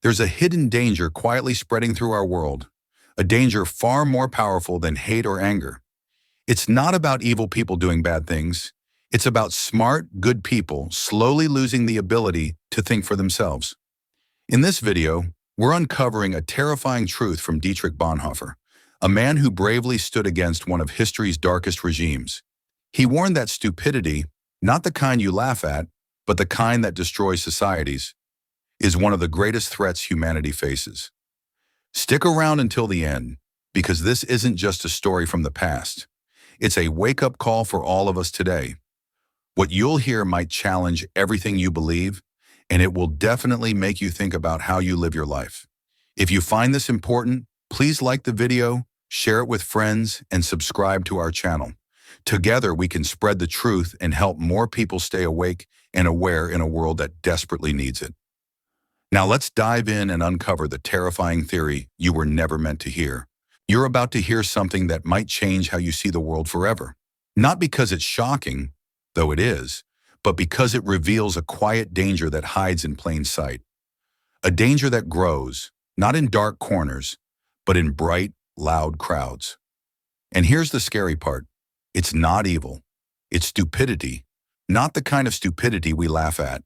There's a hidden danger quietly spreading through our world, a danger far more powerful than hate or anger. It's not about evil people doing bad things. It's about smart, good people slowly losing the ability to think for themselves. In this video, we're uncovering a terrifying truth from Dietrich Bonhoeffer, a man who bravely stood against one of history's darkest regimes. He warned that stupidity, not the kind you laugh at, but the kind that destroys societies, is one of the greatest threats humanity faces. Stick around until the end, because this isn't just a story from the past. It's a wake-up call for all of us today. What you'll hear might challenge everything you believe, and it will definitely make you think about how you live your life. If you find this important, please like the video, share it with friends, and subscribe to our channel. Together, we can spread the truth and help more people stay awake and aware in a world that desperately needs it. Now let's dive in and uncover the terrifying theory you were never meant to hear. You're about to hear something that might change how you see the world forever. Not because it's shocking, though it is, but because it reveals a quiet danger that hides in plain sight. A danger that grows, not in dark corners, but in bright, loud crowds. And here's the scary part. It's not evil. It's stupidity. Not the kind of stupidity we laugh at.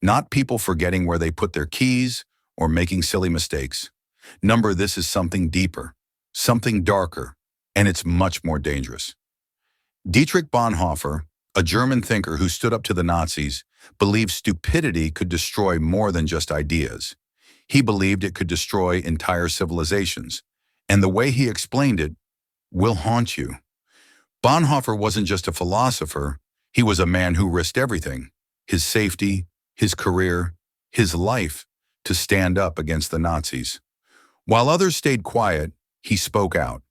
Not people forgetting where they put their keys or making silly mistakes. This is something deeper, something darker, and it's much more dangerous. Dietrich Bonhoeffer, a German thinker who stood up to the Nazis, believed stupidity could destroy more than just ideas. He believed it could destroy entire civilizations, and the way he explained it will haunt you. Bonhoeffer wasn't just a philosopher, he was a man who risked everything, his safety, his career, his life, to stand up against the Nazis. While others stayed quiet, he spoke out.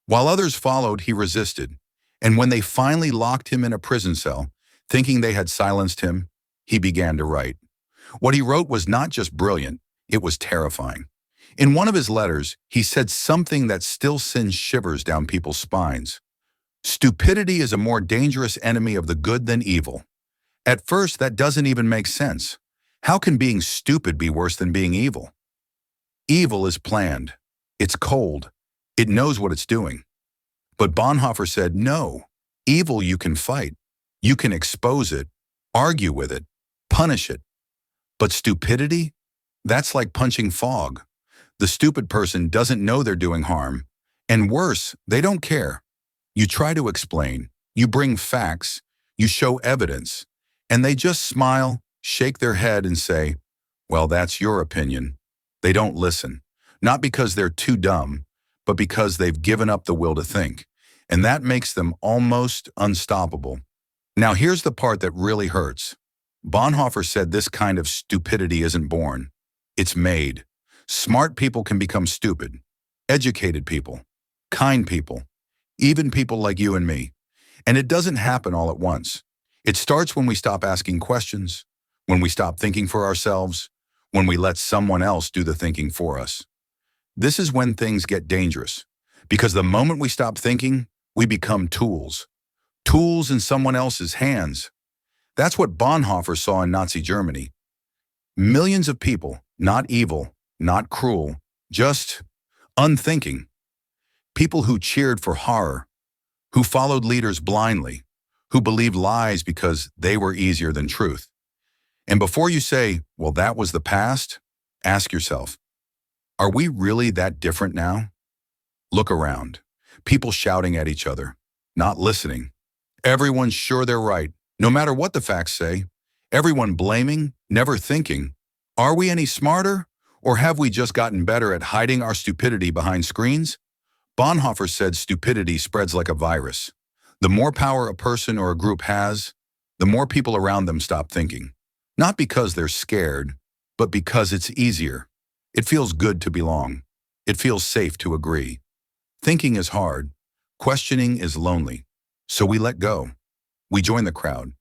While others followed, he resisted. And when they finally locked him in a prison cell, thinking they had silenced him, he began to write. What he wrote was not just brilliant, it was terrifying. In one of his letters, he said something that still sends shivers down people's spines. Stupidity is a more dangerous enemy of the good than evil. At first, that doesn't even make sense. How can being stupid be worse than being evil? Evil is planned. It's cold. It knows what it's doing. But Bonhoeffer said, no, evil you can fight. You can expose it, argue with it, punish it. But stupidity? That's like punching fog. The stupid person doesn't know they're doing harm. And worse, they don't care. You try to explain, you bring facts, you show evidence, and they just smile, shake their head, and say, well, that's your opinion. They don't listen, not because they're too dumb, but because they've given up the will to think. And that makes them almost unstoppable. Now here's the part that really hurts. Bonhoeffer said this kind of stupidity isn't born. It's made. Smart people can become stupid. Educated people. Kind people. Even people like you and me. And it doesn't happen all at once. It starts when we stop asking questions, when we stop thinking for ourselves, when we let someone else do the thinking for us. This is when things get dangerous, because the moment we stop thinking, we become tools. Tools in someone else's hands. That's what Bonhoeffer saw in Nazi Germany. Millions of people, not evil, not cruel, just unthinking. People who cheered for horror, who followed leaders blindly, who believed lies because they were easier than truth. And before you say, well, that was the past, ask yourself, are we really that different now? Look around. People shouting at each other, not listening. Everyone's sure they're right, no matter what the facts say. Everyone blaming, never thinking. Are we any smarter, or have we just gotten better at hiding our stupidity behind screens? Bonhoeffer said stupidity spreads like a virus. The more power a person or a group has, the more people around them stop thinking. Not because they're scared, but because it's easier. It feels good to belong. It feels safe to agree. Thinking is hard. Questioning is lonely. So we let go. We join the crowd.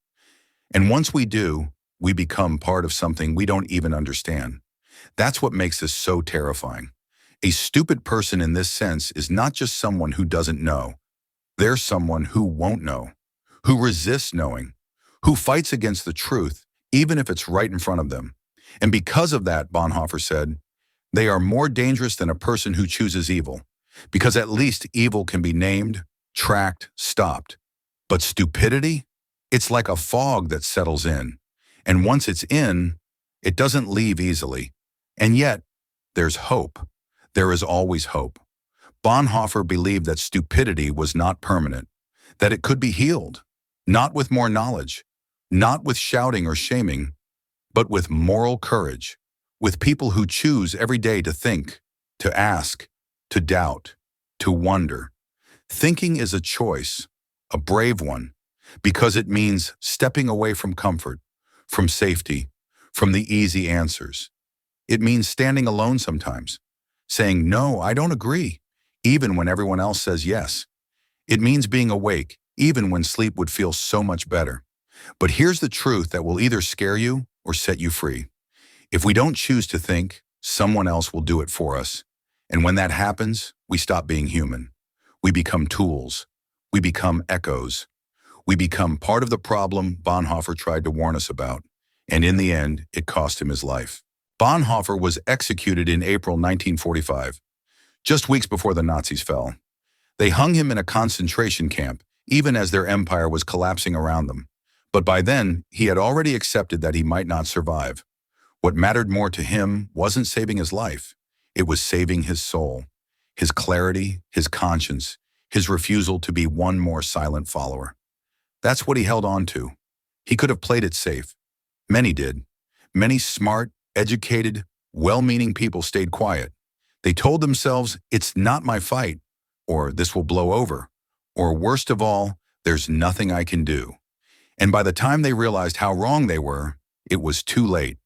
And once we do, we become part of something we don't even understand. That's what makes this so terrifying. A stupid person in this sense is not just someone who doesn't know. They're someone who won't know, who resists knowing, who fights against the truth, even if it's right in front of them. And because of that, Bonhoeffer said, They are more dangerous than a person who chooses evil, because at least evil can be named, tracked, stopped. But stupidity? It's like a fog that settles in. And once it's in, it doesn't leave easily. And yet, there's hope. There is always hope. Bonhoeffer believed that stupidity was not permanent, that it could be healed, not with more knowledge, not with shouting or shaming, but with moral courage, with people who choose every day to think, to ask, to doubt, to wonder. Thinking is a choice, a brave one, because it means stepping away from comfort, from safety, from the easy answers. It means standing alone sometimes, saying, "No, I don't agree," even when everyone else says yes. It means being awake, even when sleep would feel so much better. But here's the truth that will either scare you or set you free. If we don't choose to think, someone else will do it for us. And when that happens, we stop being human. We become tools. We become echoes. We become part of the problem Bonhoeffer tried to warn us about. And in the end, it cost him his life. Bonhoeffer was executed in April 1945, just weeks before the Nazis fell. They hung him in a concentration camp, even as their empire was collapsing around them. But by then, he had already accepted that he might not survive. What mattered more to him wasn't saving his life. It was saving his soul, his clarity, his conscience, his refusal to be one more silent follower. That's what he held on to. He could have played it safe. Many did. Many smart, educated, well-meaning people stayed quiet. They told themselves, "It's not my fight," or "This will blow over," or worst of all, "There's nothing I can do." And by the time they realized how wrong they were, it was too late.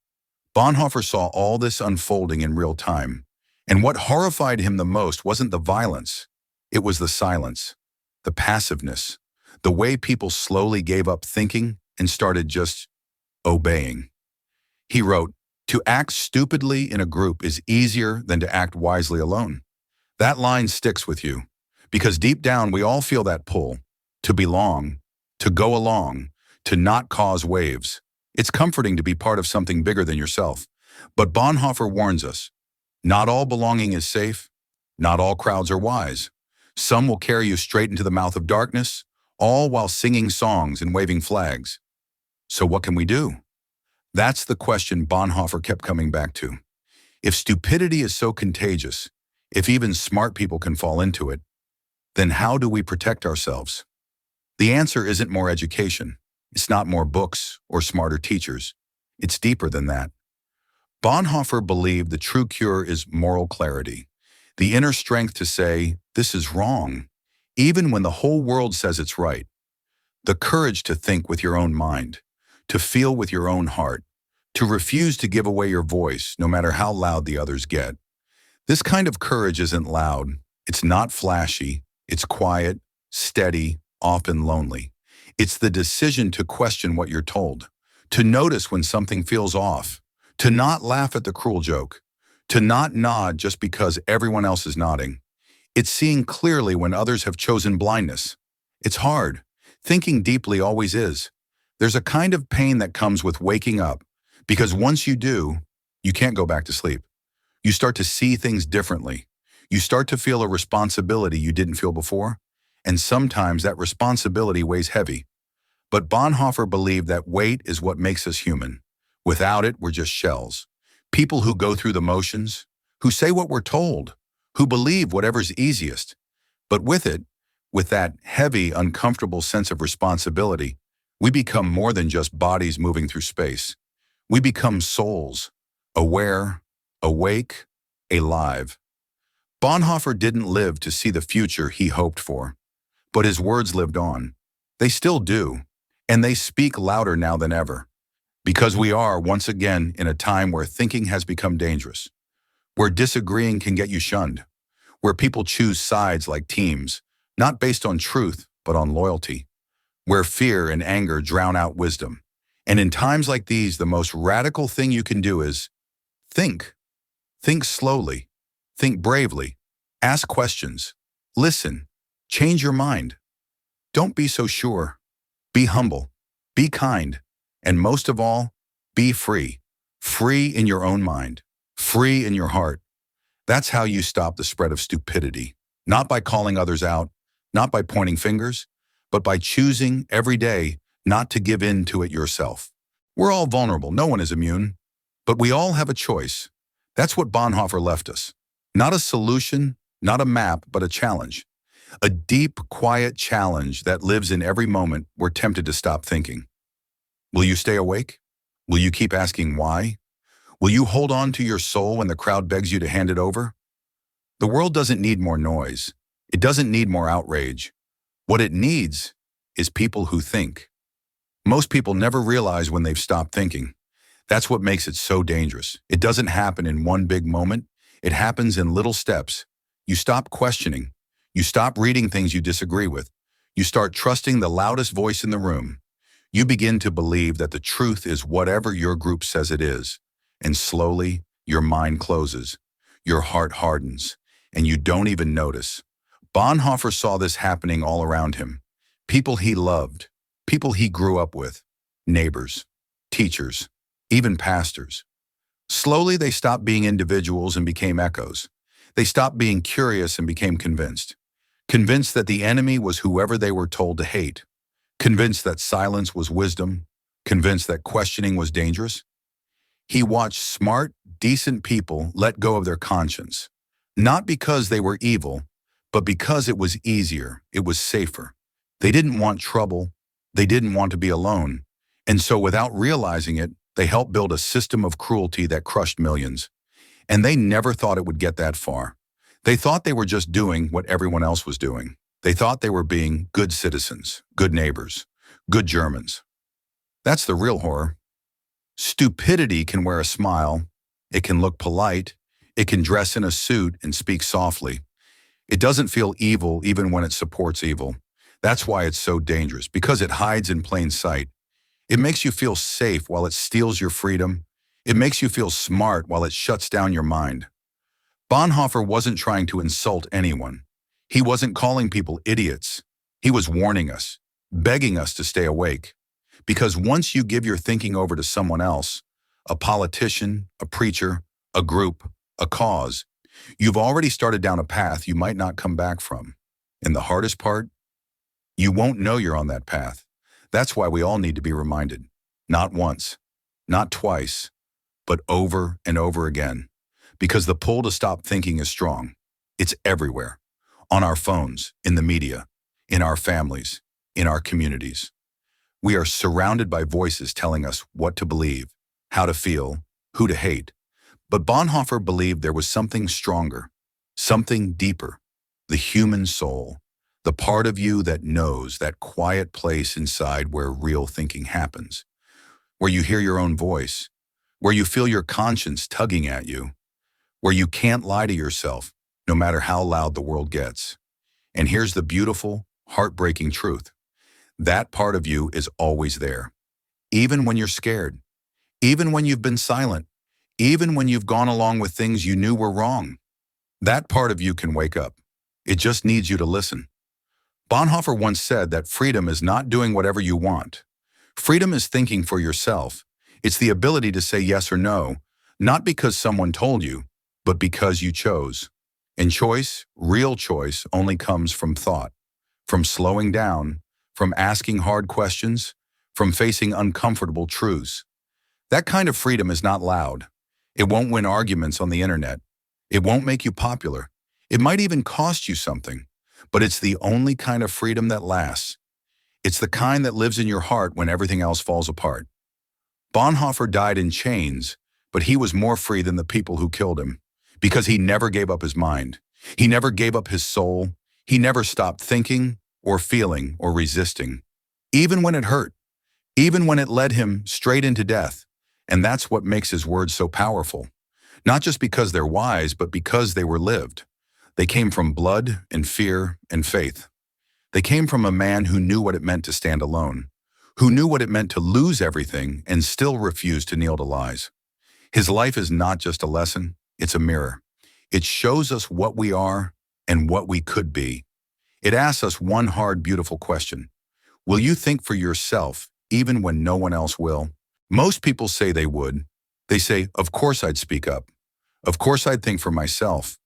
Bonhoeffer saw all this unfolding in real time. And what horrified him the most wasn't the violence. It was the silence, the passiveness, the way people slowly gave up thinking and started just obeying. He wrote, "To act stupidly in a group is easier than to act wisely alone." That line sticks with you, because deep down we all feel that pull, to belong, to go along, to not cause waves. It's comforting to be part of something bigger than yourself. But Bonhoeffer warns us, not all belonging is safe, not all crowds are wise. Some will carry you straight into the mouth of darkness, all while singing songs and waving flags. So what can we do? That's the question Bonhoeffer kept coming back to. If stupidity is so contagious, if even smart people can fall into it, then how do we protect ourselves? The answer isn't more education. It's not more books or smarter teachers. It's deeper than that. Bonhoeffer believed the true cure is moral clarity, the inner strength to say, "This is wrong," even when the whole world says it's right. The courage to think with your own mind, to feel with your own heart, to refuse to give away your voice no matter how loud the others get. This kind of courage isn't loud. It's not flashy. It's quiet, steady, often lonely. It's the decision to question what you're told, to notice when something feels off, to not laugh at the cruel joke, to not nod just because everyone else is nodding. It's seeing clearly when others have chosen blindness. It's hard. Thinking deeply always is. There's a kind of pain that comes with waking up, because once you do, you can't go back to sleep. You start to see things differently. You start to feel a responsibility you didn't feel before, and sometimes that responsibility weighs heavy. But Bonhoeffer believed that weight is what makes us human. Without it, we're just shells. People who go through the motions, who say what we're told, who believe whatever's easiest. But with it, with that heavy, uncomfortable sense of responsibility, we become more than just bodies moving through space. We become souls, aware, awake, alive. Bonhoeffer didn't live to see the future he hoped for, but his words lived on. They still do, and they speak louder now than ever, because we are, once again, in a time where thinking has become dangerous, where disagreeing can get you shunned, where people choose sides like teams, not based on truth, but on loyalty, where fear and anger drown out wisdom. And in times like these, the most radical thing you can do is think. Think slowly. Think bravely. Ask questions. Listen. Change your mind. Don't be so sure. Be humble. Be kind. And most of all, be free. Free in your own mind. Free in your heart. That's how you stop the spread of stupidity. Not by calling others out, not by pointing fingers, but by choosing every day not to give in to it yourself. We're all vulnerable, no one is immune, but we all have a choice. That's what Bonhoeffer left us. Not a solution, not a map, but a challenge. A deep, quiet challenge that lives in every moment we're tempted to stop thinking. Will you stay awake? Will you keep asking why? Will you hold on to your soul when the crowd begs you to hand it over? The world doesn't need more noise. It doesn't need more outrage. What it needs is people who think. Most people never realize when they've stopped thinking. That's what makes it so dangerous. It doesn't happen in one big moment. It happens in little steps. You stop questioning. You stop reading things you disagree with. You start trusting the loudest voice in the room. You begin to believe that the truth is whatever your group says it is. And slowly, your mind closes. Your heart hardens. And you don't even notice. Bonhoeffer saw this happening all around him. People he loved. People he grew up with. Neighbors. Teachers. Even pastors. Slowly, they stopped being individuals and became echoes. They stopped being curious and became convinced. Convinced that the enemy was whoever they were told to hate. Convinced that silence was wisdom. Convinced that questioning was dangerous. He watched smart, decent people let go of their conscience. Not because they were evil, but because it was easier, it was safer. They didn't want trouble. They didn't want to be alone. And so without realizing it, they helped build a system of cruelty that crushed millions. And they never thought it would get that far. They thought they were just doing what everyone else was doing. They thought they were being good citizens, good neighbors, good Germans. That's the real horror. Stupidity can wear a smile. It can look polite. It can dress in a suit and speak softly. It doesn't feel evil even when it supports evil. That's why it's so dangerous, because it hides in plain sight. It makes you feel safe while it steals your freedom. It makes you feel smart while it shuts down your mind. Bonhoeffer wasn't trying to insult anyone. He wasn't calling people idiots. He was warning us, begging us to stay awake. Because once you give your thinking over to someone else, a politician, a preacher, a group, a cause, you've already started down a path you might not come back from. And the hardest part? You won't know you're on that path. That's why we all need to be reminded. Not once, not twice, but over and over again. Because the pull to stop thinking is strong. It's everywhere. On our phones, in the media, in our families, in our communities. We are surrounded by voices telling us what to believe, how to feel, who to hate. But Bonhoeffer believed there was something stronger, something deeper, the human soul, the part of you that knows, that quiet place inside where real thinking happens, where you hear your own voice, where you feel your conscience tugging at you, where you can't lie to yourself, no matter how loud the world gets. And here's the beautiful, heartbreaking truth. That part of you is always there. Even when you're scared, even when you've been silent, even when you've gone along with things you knew were wrong. That part of you can wake up. It just needs you to listen. Bonhoeffer once said that freedom is not doing whatever you want. Freedom is thinking for yourself. It's the ability to say yes or no, not because someone told you, but because you chose. And choice, real choice, only comes from thought, from slowing down, from asking hard questions, from facing uncomfortable truths. That kind of freedom is not loud. It won't win arguments on the internet. It won't make you popular. It might even cost you something, but it's the only kind of freedom that lasts. It's the kind that lives in your heart when everything else falls apart. Bonhoeffer died in chains, but he was more free than the people who killed him, because he never gave up his mind. He never gave up his soul. He never stopped thinking or feeling or resisting, even when it hurt, even when it led him straight into death. And that's what makes his words so powerful. Not just because they're wise, but because they were lived. They came from blood and fear and faith. They came from a man who knew what it meant to stand alone, who knew what it meant to lose everything and still refuse to kneel to lies. His life is not just a lesson, it's a mirror. It shows us what we are and what we could be. It asks us one hard, beautiful question. Will you think for yourself even when no one else will? Most people say they would. They say, of course I'd speak up. Of course I'd think for myself.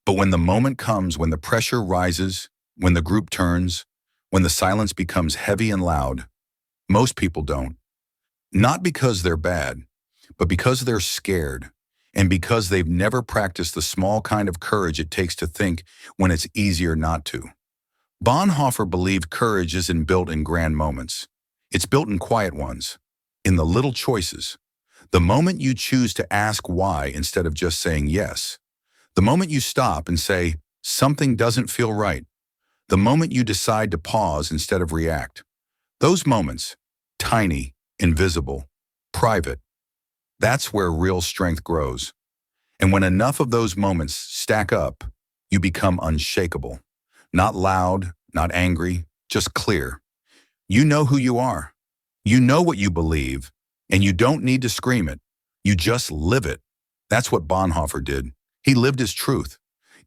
But when the moment comes, when the pressure rises, when the group turns, when the silence becomes heavy and loud, most people don't. Not because they're bad, but because they're scared, and because they've never practiced the small kind of courage it takes to think when it's easier not to. Bonhoeffer believed courage isn't built in grand moments. It's built in quiet ones, in the little choices. The moment you choose to ask why instead of just saying yes. The moment you stop and say, something doesn't feel right. The moment you decide to pause instead of react. Those moments, tiny, invisible, private, that's where real strength grows. And when enough of those moments stack up, you become unshakable. Not loud, not angry, just clear. You know who you are. You know what you believe, and you don't need to scream it. You just live it. That's what Bonhoeffer did. He lived his truth.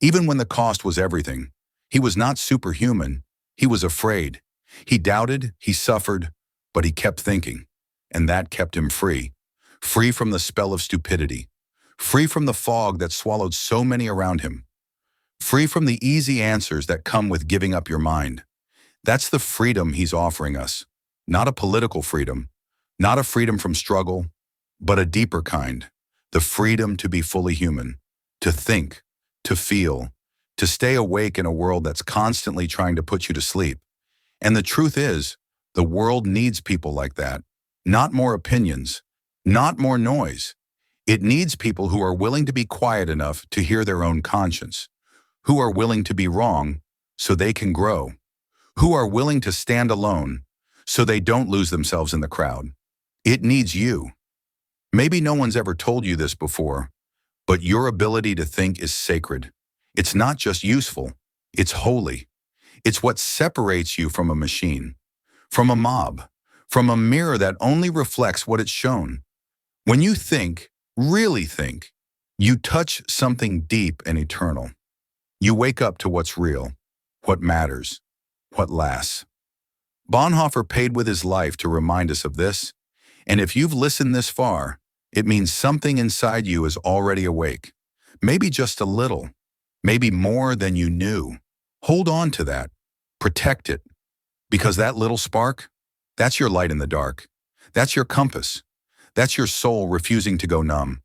Even when the cost was everything. He was not superhuman. He was afraid. He doubted, he suffered, but he kept thinking. And that kept him free. Free from the spell of stupidity. Free from the fog that swallowed so many around him. Free from the easy answers that come with giving up your mind. That's the freedom he's offering us. Not a political freedom, not a freedom from struggle, but a deeper kind. The freedom to be fully human, to think, to feel, to stay awake in a world that's constantly trying to put you to sleep. And the truth is, the world needs people like that. Not more opinions, not more noise. It needs people who are willing to be quiet enough to hear their own conscience, who are willing to be wrong so they can grow, who are willing to stand alone so they don't lose themselves in the crowd. It needs you. Maybe no one's ever told you this before, but your ability to think is sacred. It's not just useful, it's holy. It's what separates you from a machine, from a mob, from a mirror that only reflects what it's shown. When you think, really think, you touch something deep and eternal. You wake up to what's real, what matters, what lasts. Bonhoeffer paid with his life to remind us of this, and if you've listened this far, it means something inside you is already awake. Maybe just a little, maybe more than you knew. Hold on to that, protect it, because that little spark, that's your light in the dark. That's your compass. That's your soul refusing to go numb.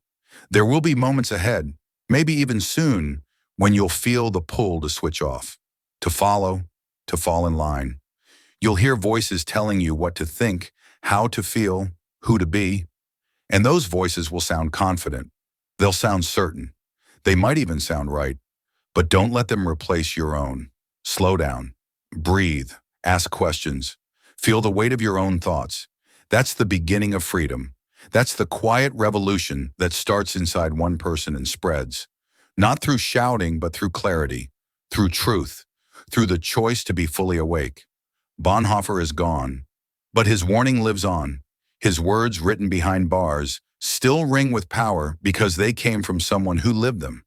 There will be moments ahead, maybe even soon, when you'll feel the pull to switch off, to follow, to fall in line. You'll hear voices telling you what to think, how to feel, who to be. And those voices will sound confident. They'll sound certain. They might even sound right. But don't let them replace your own. Slow down. Breathe. Ask questions. Feel the weight of your own thoughts. That's the beginning of freedom. That's the quiet revolution that starts inside one person and spreads. Not through shouting, but through clarity, through truth, through the choice to be fully awake. Bonhoeffer is gone, but his warning lives on. His words written behind bars still ring with power because they came from someone who lived them.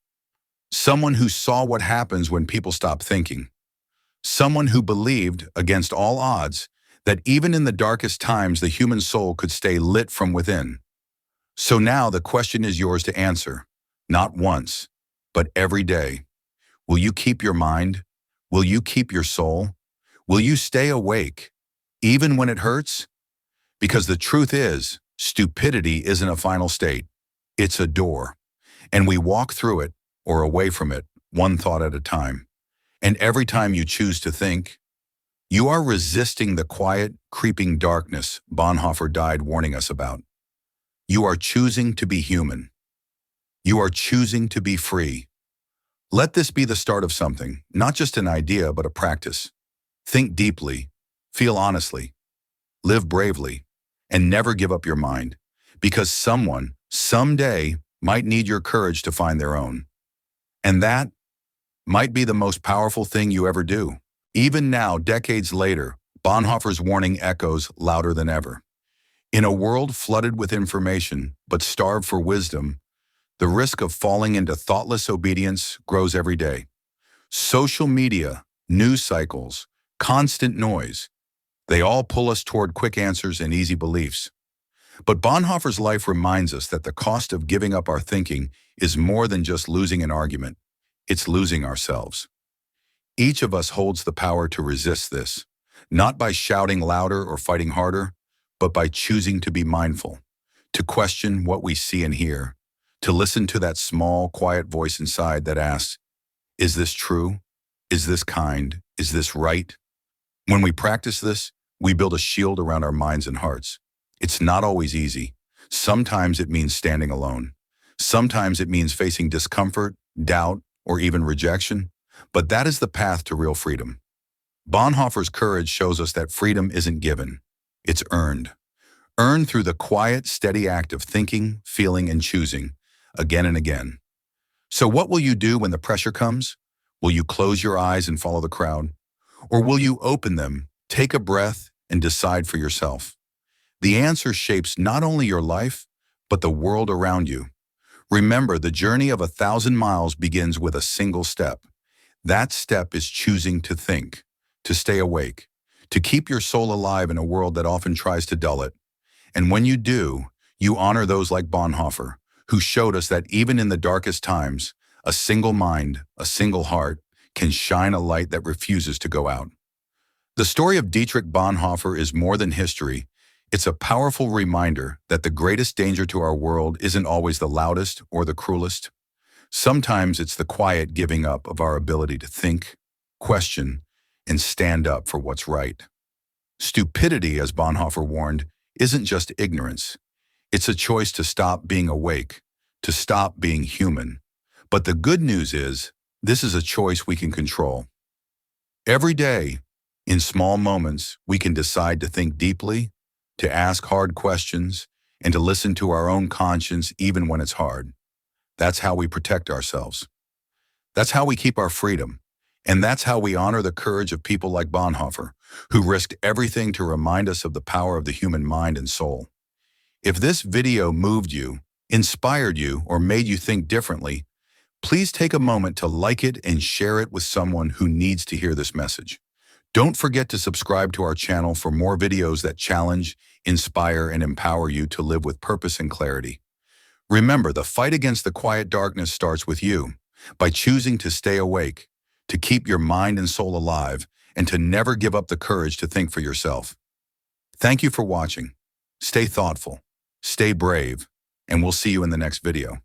Someone who saw what happens when people stop thinking. Someone who believed, against all odds, that even in the darkest times the human soul could stay lit from within. So now the question is yours to answer, not once, but every day. Will you keep your mind? Will you keep your soul? Will you stay awake, even when it hurts? Because the truth is, stupidity isn't a final state. It's a door. And we walk through it, or away from it, one thought at a time. And every time you choose to think, you are resisting the quiet, creeping darkness Bonhoeffer died warning us about. You are choosing to be human. You are choosing to be free. Let this be the start of something, not just an idea, but a practice. Think deeply, feel honestly, live bravely, and never give up your mind, because someone, someday, might need your courage to find their own. And that might be the most powerful thing you ever do. Even now, decades later, Bonhoeffer's warning echoes louder than ever. In a world flooded with information, but starved for wisdom, the risk of falling into thoughtless obedience grows every day. Social media, news cycles, constant noise, they all pull us toward quick answers and easy beliefs. But Bonhoeffer's life reminds us that the cost of giving up our thinking is more than just losing an argument. It's losing ourselves. Each of us holds the power to resist this, not by shouting louder or fighting harder, but by choosing to be mindful, to question what we see and hear, to listen to that small, quiet voice inside that asks, is this true? Is this kind? Is this right? When we practice this, we build a shield around our minds and hearts. It's not always easy. Sometimes it means standing alone. Sometimes it means facing discomfort, doubt, or even rejection. But that is the path to real freedom. Bonhoeffer's courage shows us that freedom isn't given. It's earned. Earned through the quiet, steady act of thinking, feeling, and choosing, again and again. So what will you do when the pressure comes? Will you close your eyes and follow the crowd? Or will you open them, take a breath, and decide for yourself? The answer shapes not only your life, but the world around you. Remember, the journey of 1,000 miles begins with a single step. That step is choosing to think, to stay awake, to keep your soul alive in a world that often tries to dull it. And when you do, you honor those like Bonhoeffer, who showed us that even in the darkest times, a single mind, a single heart, can shine a light that refuses to go out. The story of Dietrich Bonhoeffer is more than history. It's a powerful reminder that the greatest danger to our world isn't always the loudest or the cruelest. Sometimes it's the quiet giving up of our ability to think, question, and stand up for what's right. Stupidity, as Bonhoeffer warned, isn't just ignorance. It's a choice to stop being awake, to stop being human. But the good news is, this is a choice we can control. Every day, in small moments, we can decide to think deeply, to ask hard questions, and to listen to our own conscience even when it's hard. That's how we protect ourselves. That's how we keep our freedom. And that's how we honor the courage of people like Bonhoeffer, who risked everything to remind us of the power of the human mind and soul. If this video moved you, inspired you, or made you think differently, please take a moment to like it and share it with someone who needs to hear this message. Don't forget to subscribe to our channel for more videos that challenge, inspire, and empower you to live with purpose and clarity. Remember, the fight against the quiet darkness starts with you, by choosing to stay awake, to keep your mind and soul alive, and to never give up the courage to think for yourself. Thank you for watching. Stay thoughtful, stay brave, and we'll see you in the next video.